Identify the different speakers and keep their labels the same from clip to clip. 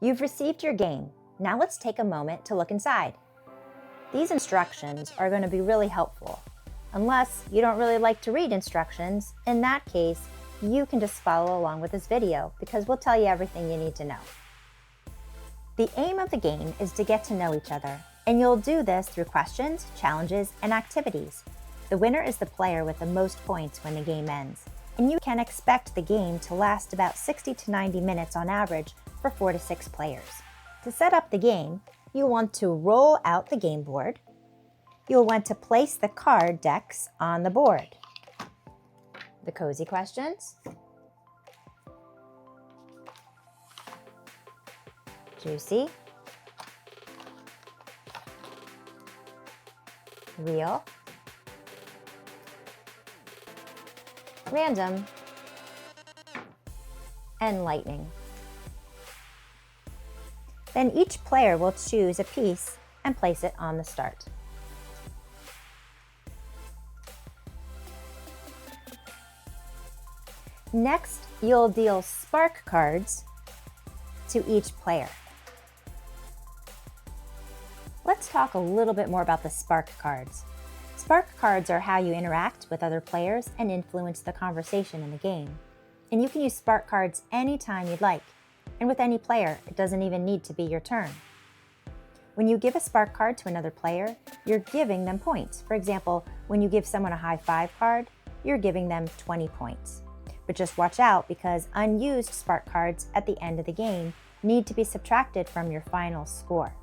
Speaker 1: You've received your game. Now let's take a moment to look inside. These instructions are going to be really helpful. Unless you don't really like to read instructions, in that case, you can just follow along with this video because we'll tell you everything you need to know. The aim of the game is to get to know each other, and you'll do this through questions, challenges, and activities. The winner is the player with the most points when the game ends, and you can expect the game to last about 60 to 90 minutes on average for 4 to 6 players. To set up the game, you'll want to roll out the game board. You'll want to place the card decks on the board. The cozy questions, juicy, real, random, and lightning. Then each player will choose a piece and place it on the start. Next, you'll deal spark cards to each player. Let's talk a little bit more about the spark cards. Spark cards are how you interact with other players and influence the conversation in the game. And you can use spark cards anytime you'd like. And with any player, it doesn't even need to be your turn. When you give a spark card to another player, you're giving them points. For example, when you give someone a high five card, you're giving them 20 points. But just watch out because unused spark cards at the end of the game need to be subtracted from your final score.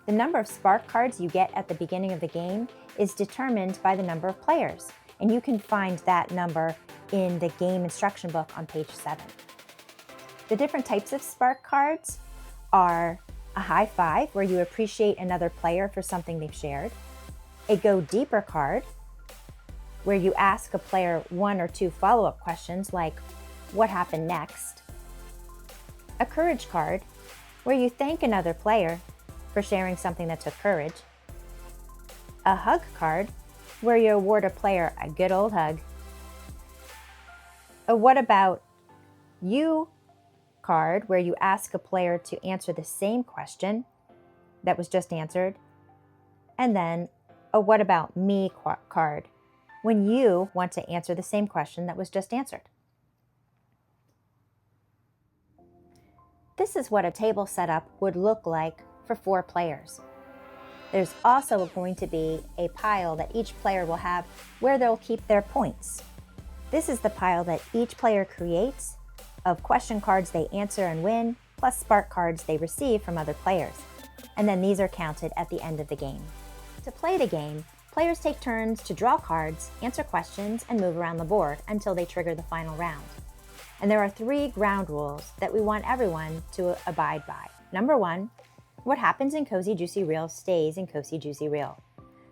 Speaker 1: The number of spark cards you get at the beginning of the game is determined by the number of players, and you can find that number in the game instruction book on page 7. The different types of spark cards are a high five, where you appreciate another player for something they've shared, a go deeper card, where you ask a player 1 or 2 follow-up questions like, what happened next? A courage card, where you thank another player for sharing something that took courage. A hug card, where you award a player a good old hug. A what about you card, where you ask a player to answer the same question that was just answered. And then a what about me card, when you want to answer the same question that was just answered. This is what a table setup would look like for 4 players. There's also going to be a pile that each player will have where they'll keep their points. This is the pile that each player creates of question cards they answer and win, plus spark cards they receive from other players. And then these are counted at the end of the game. To play the game, players take turns to draw cards, answer questions, and move around the board until they trigger the final round. And there are 3 ground rules that we want everyone to abide by. Number 1, what happens in Cozy Juicy Real stays in Cozy Juicy Real.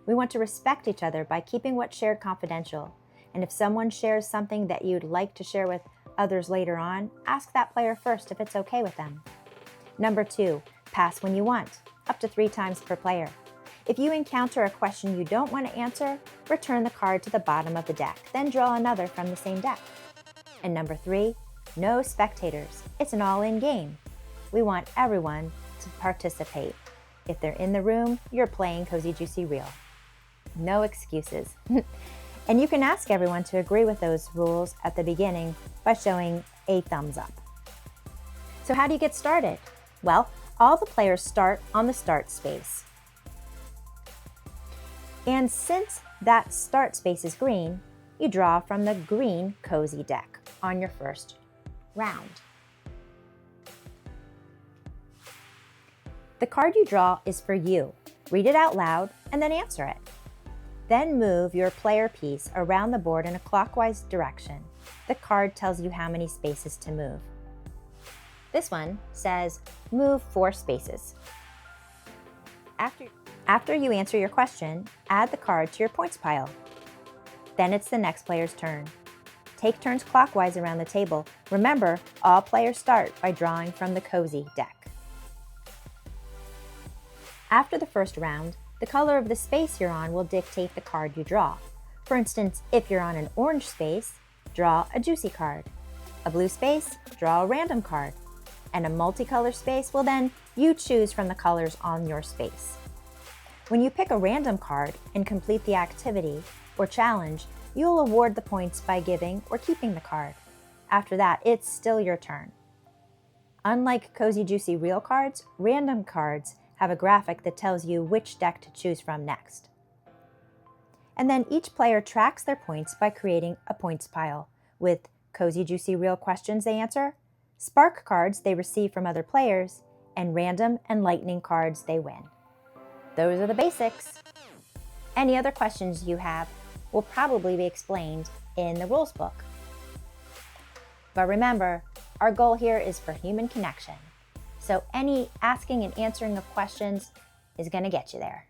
Speaker 1: We want to respect each other by keeping what's shared confidential. And if someone shares something that you'd like to share with others later on, ask that player first if it's okay with them. Number 2, pass when you want, up to 3 times per player. If you encounter a question you don't want to answer, return the card to the bottom of the deck, then draw another from the same deck. And number 3, no spectators. It's an all-in game. We want everyone to participate. If they're in the room, you're playing Cozy Juicy Real. No excuses. And you can ask everyone to agree with those rules at the beginning by showing a thumbs up. So how do you get started? Well, all the players start on the start space. And since that start space is green, you draw from the green Cozy deck on your first round. The card you draw is for you. Read it out loud and then answer it. Then move your player piece around the board in a clockwise direction. The card tells you how many spaces to move. This one says, move 4 spaces. After you answer your question, add the card to your points pile. Then it's the next player's turn. Take turns clockwise around the table. Remember, all players start by drawing from the Cozy deck. After the first round, the color of the space you're on will dictate the card you draw. For instance, if you're on an orange space, draw a juicy card. A blue space, draw a random card. and a multicolor space, well then, you choose from the colors on your space. When you pick a random card and complete the activity or challenge, you'll award the points by giving or keeping the card. After that, it's still your turn. Unlike Cozy Juicy Real cards, random cards have a graphic that tells you which deck to choose from next. And then each player tracks their points by creating a points pile with Cozy Juicy Real questions they answer, Spark cards they receive from other players, and random and lightning cards they win. Those are the basics. Any other questions you have will probably be explained in the rules book. But remember, our goal here is for human connection. So any asking and answering of questions is going to get you there.